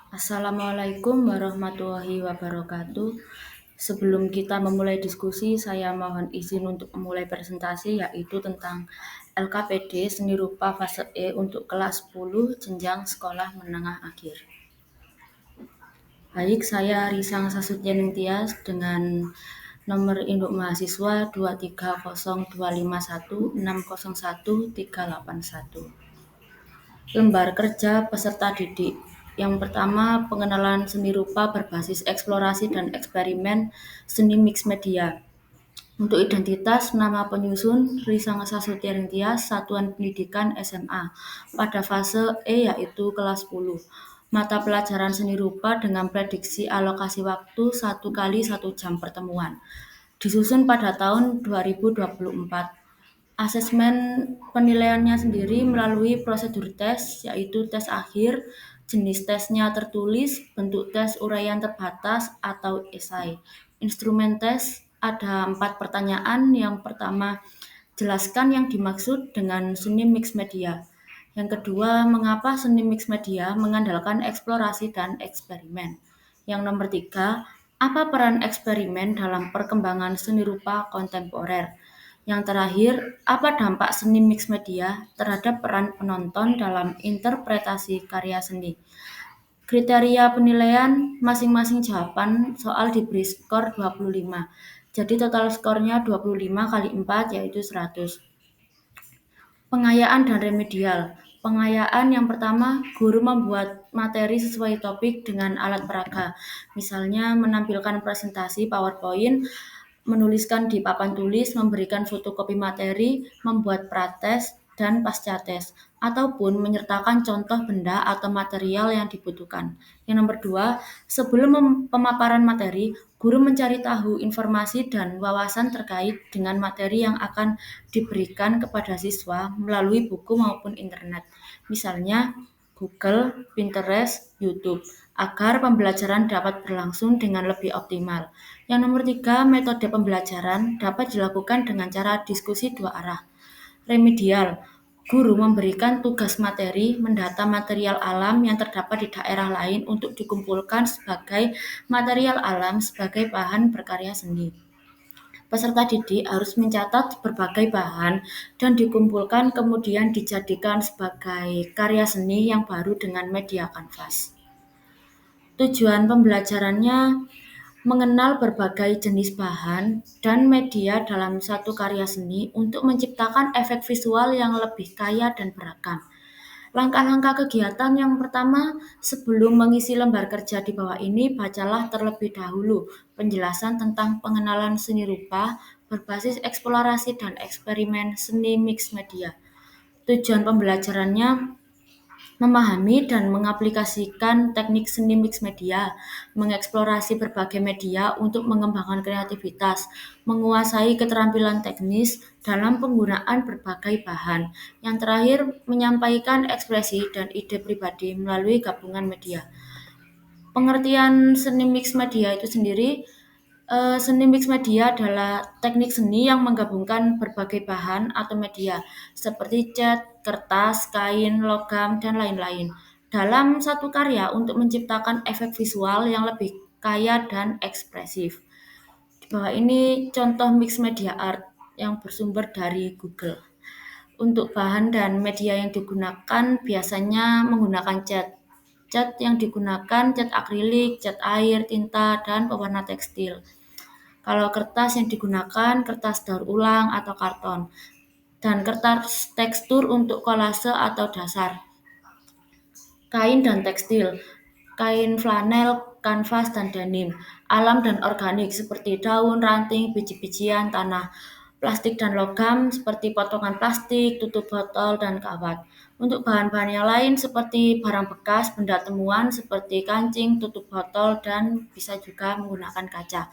Assalamualaikum warahmatullahi wabarakatuh. Sebelum kita memulai diskusi, saya mohon izin untuk memulai presentasi yaitu tentang LKPD Seni Rupa Fase E untuk kelas 10 jenjang sekolah menengah akhir. Baik, saya Risang Sasutyaning Tias dengan nomor induk mahasiswa 2305251601381. Lembar kerja peserta didik. Yang pertama, pengenalan seni rupa berbasis eksplorasi dan eksperimen seni mix media. Untuk identitas, nama penyusun Risang Sasutyaning Tias, Satuan Pendidikan SMA, pada fase E yaitu kelas 10. Mata pelajaran seni rupa dengan prediksi alokasi waktu 1 kali 1 jam pertemuan. Disusun pada tahun 2024. Asesmen penilaiannya sendiri melalui prosedur tes, yaitu tes akhir, jenis tesnya tertulis, bentuk tes uraian terbatas atau esai. Instrumen tes ada 4 pertanyaan. Yang pertama, jelaskan yang dimaksud dengan seni mix media. Yang kedua, mengapa seni mix media mengandalkan eksplorasi dan eksperimen. Yang nomor 3, apa peran eksperimen dalam perkembangan seni rupa kontemporer. Yang terakhir, apa dampak seni mix media terhadap peran penonton dalam interpretasi karya seni. Kriteria penilaian masing-masing jawaban soal diberi skor 25. Jadi total skornya 25 kali 4 yaitu 100. Pengayaan dan remedial. Pengayaan yang pertama, guru membuat materi sesuai topik dengan alat peraga. Misalnya menampilkan presentasi PowerPoint, menuliskan di papan tulis, memberikan fotokopi materi, membuat prates dan pasca tes, ataupun menyertakan contoh benda atau material yang dibutuhkan. Yang nomor 2, sebelum pemaparan materi, guru mencari tahu informasi dan wawasan terkait dengan materi yang akan diberikan kepada siswa melalui buku maupun internet. Misalnya Google, Pinterest, YouTube, agar pembelajaran dapat berlangsung dengan lebih optimal. Yang nomor 3, metode pembelajaran dapat dilakukan dengan cara diskusi dua arah. Remedial, guru memberikan tugas materi mendata material alam yang terdapat di daerah lain untuk dikumpulkan sebagai material alam sebagai bahan berkarya seni. Peserta didik harus mencatat berbagai bahan dan dikumpulkan kemudian dijadikan sebagai karya seni yang baru dengan media kanvas. Tujuan pembelajarannya mengenal berbagai jenis bahan dan media dalam satu karya seni untuk menciptakan efek visual yang lebih kaya dan beragam. Langkah-langkah kegiatan yang pertama, sebelum mengisi lembar kerja di bawah ini, bacalah terlebih dahulu penjelasan tentang pengenalan seni rupa berbasis eksplorasi dan eksperimen seni mix media. Tujuan pembelajarannya memahami dan mengaplikasikan teknik seni mix media, mengeksplorasi berbagai media untuk mengembangkan kreativitas, menguasai keterampilan teknis dalam penggunaan berbagai bahan. Yang terakhir, menyampaikan ekspresi dan ide pribadi melalui gabungan media. Pengertian seni mix media itu sendiri, seni mix media adalah teknik seni yang menggabungkan berbagai bahan atau media seperti cat, kertas, kain, logam, dan lain-lain dalam satu karya untuk menciptakan efek visual yang lebih kaya dan ekspresif. Di bawah ini contoh mix media art yang bersumber dari Google. Untuk bahan dan media yang digunakan biasanya menggunakan cat. Cat yang digunakan cat akrilik, cat air, tinta, dan pewarna tekstil. Kalau kertas yang digunakan kertas daur ulang atau karton. Dan kertas tekstur untuk kolase atau dasar. Kain dan tekstil. Kain flanel, kanvas, dan denim. Alam dan organik seperti daun, ranting, biji-bijian, tanah. Plastik dan logam seperti potongan plastik, tutup botol, dan kawat. Untuk bahan-bahan yang lain seperti barang bekas, benda temuan seperti kancing, tutup botol, dan bisa juga menggunakan kaca.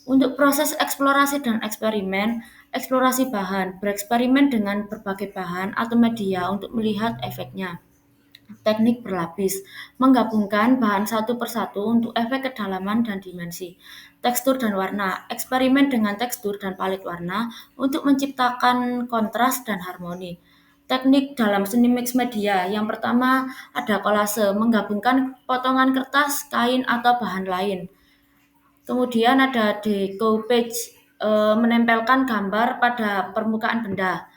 Untuk proses eksplorasi dan eksperimen, eksplorasi bahan, bereksperimen dengan berbagai bahan atau media untuk melihat efeknya. Teknik berlapis, menggabungkan bahan satu persatu untuk efek kedalaman dan dimensi. Tekstur dan warna, eksperimen dengan tekstur dan palet warna untuk menciptakan kontras dan harmoni. Teknik dalam seni mix media. Yang pertama ada kolase, menggabungkan potongan kertas, kain, atau bahan lain. Kemudian ada decoupage, menempelkan gambar pada permukaan benda.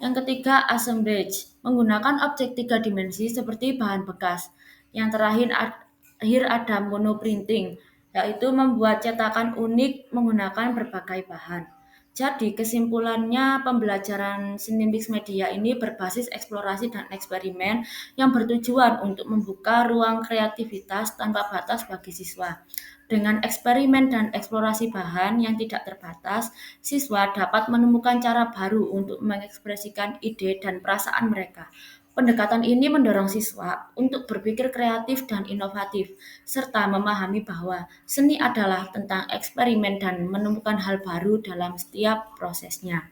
Yang ketiga, assemblage, menggunakan objek tiga dimensi seperti bahan bekas. Yang terakhir ada monoprinting, yaitu membuat cetakan unik menggunakan berbagai bahan. Jadi kesimpulannya pembelajaran seni mix media ini berbasis eksplorasi dan eksperimen yang bertujuan untuk membuka ruang kreativitas tanpa batas bagi siswa. Dengan eksperimen dan eksplorasi bahan yang tidak terbatas, siswa dapat menemukan cara baru untuk mengekspresikan ide dan perasaan mereka. Pendekatan ini mendorong siswa untuk berpikir kreatif dan inovatif, serta memahami bahwa seni adalah tentang eksperimen dan menemukan hal baru dalam setiap prosesnya.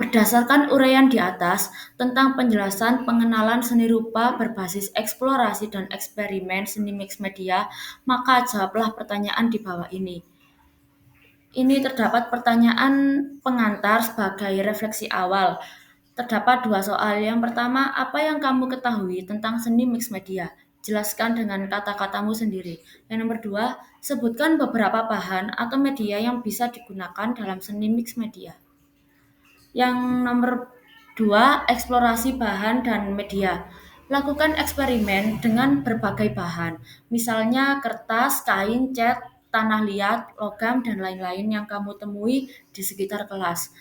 Berdasarkan uraian di atas tentang penjelasan pengenalan seni rupa berbasis eksplorasi dan eksperimen seni mix media, maka jawablah pertanyaan di bawah ini. Ini terdapat pertanyaan pengantar sebagai refleksi awal. Terdapat dua soal. Yang pertama, apa yang kamu ketahui tentang seni mix media? Jelaskan dengan kata-katamu sendiri. Yang nomor dua, sebutkan beberapa bahan atau media yang bisa digunakan dalam seni mix media. Yang nomor dua, eksplorasi bahan dan media. Lakukan eksperimen dengan berbagai bahan, misalnya kertas, kain, cat, tanah liat, logam, dan lain-lain yang kamu temui di sekitar kelas.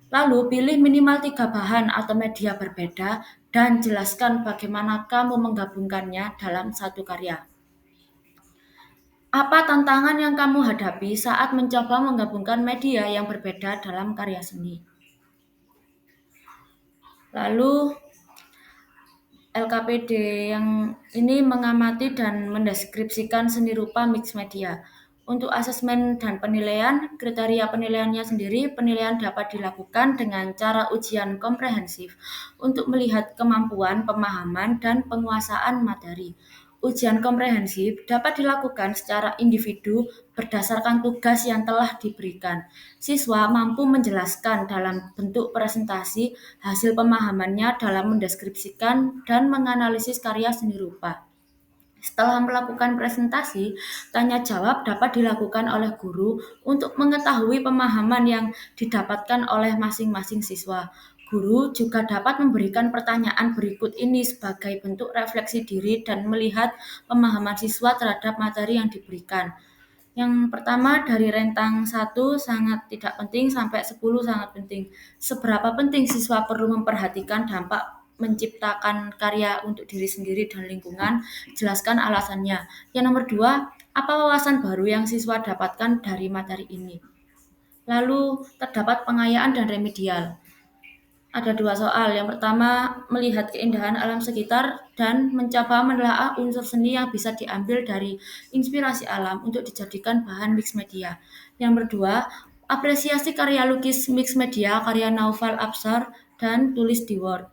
Lalu pilih minimal 3 bahan atau media berbeda dan jelaskan bagaimana kamu menggabungkannya dalam satu karya. Apa tantangan yang kamu hadapi saat mencoba menggabungkan media yang berbeda dalam karya seni? Lalu LKPD yang ini mengamati dan mendeskripsikan seni rupa mix media. Untuk asesmen dan penilaian, kriteria penilaiannya sendiri, penilaian dapat dilakukan dengan cara ujian komprehensif untuk melihat kemampuan, pemahaman, dan penguasaan materi. Ujian komprehensif dapat dilakukan secara individu berdasarkan tugas yang telah diberikan. Siswa mampu menjelaskan dalam bentuk presentasi hasil pemahamannya dalam mendeskripsikan dan menganalisis karya seni rupa. Setelah melakukan presentasi, tanya jawab dapat dilakukan oleh guru untuk mengetahui pemahaman yang didapatkan oleh masing-masing siswa. Guru juga dapat memberikan pertanyaan berikut ini sebagai bentuk refleksi diri dan melihat pemahaman siswa terhadap materi yang diberikan. Yang pertama dari rentang 1 sangat tidak penting sampai 10 sangat penting. Seberapa penting siswa perlu memperhatikan dampak menciptakan karya untuk diri sendiri dan lingkungan? Jelaskan alasannya. Yang nomor 2, apa wawasan baru yang siswa dapatkan dari materi ini? Lalu terdapat pengayaan dan remedial. Ada dua soal. Yang pertama, melihat keindahan alam sekitar dan mencoba menelaah unsur seni yang bisa diambil dari inspirasi alam untuk dijadikan bahan mix media. Yang kedua, apresiasi karya lukis mix media, karya novel absurd, dan tulis di Word.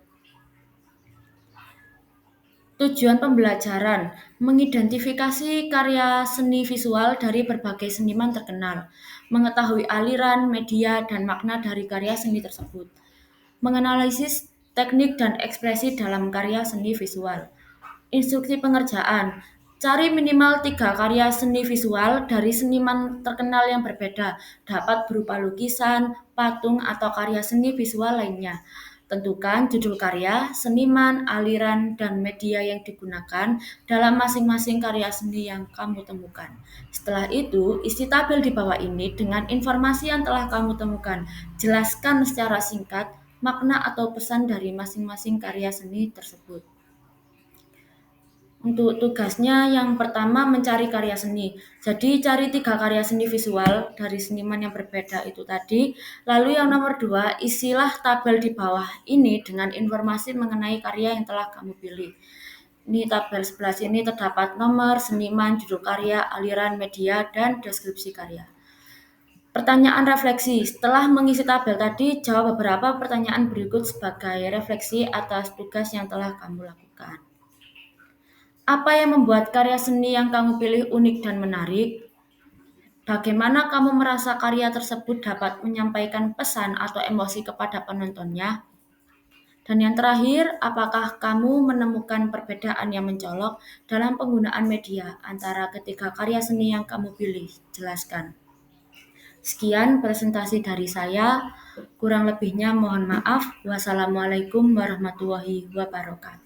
Tujuan pembelajaran, mengidentifikasi karya seni visual dari berbagai seniman terkenal, mengetahui aliran, media, dan makna dari karya seni tersebut, menganalisis teknik dan ekspresi dalam karya seni visual. Instruksi pengerjaan, cari minimal 3 karya seni visual dari seniman terkenal yang berbeda, dapat berupa lukisan, patung, atau karya seni visual lainnya. Tentukan judul karya, seniman, aliran, dan media yang digunakan dalam masing-masing karya seni yang kamu temukan. Setelah itu, isi tabel di bawah ini dengan informasi yang telah kamu temukan. Jelaskan secara singkat makna atau pesan dari masing-masing karya seni tersebut. Untuk tugasnya yang pertama mencari karya seni. Jadi cari 3 karya seni visual dari seniman yang berbeda itu tadi. Lalu yang nomor 2, isilah tabel di bawah ini dengan informasi mengenai karya yang telah kamu pilih. Ini tabel sebelah sini terdapat nomor, seniman, judul karya, aliran, media, dan deskripsi karya. Pertanyaan refleksi. Setelah mengisi tabel tadi, jawab beberapa pertanyaan berikut sebagai refleksi atas tugas yang telah kamu lakukan. Apa yang membuat karya seni yang kamu pilih unik dan menarik? Bagaimana kamu merasa karya tersebut dapat menyampaikan pesan atau emosi kepada penontonnya? Dan yang terakhir, apakah kamu menemukan perbedaan yang mencolok dalam penggunaan media antara ketiga karya seni yang kamu pilih? Jelaskan. Sekian presentasi dari saya. Kurang lebihnya mohon maaf. Wassalamualaikum warahmatullahi wabarakatuh.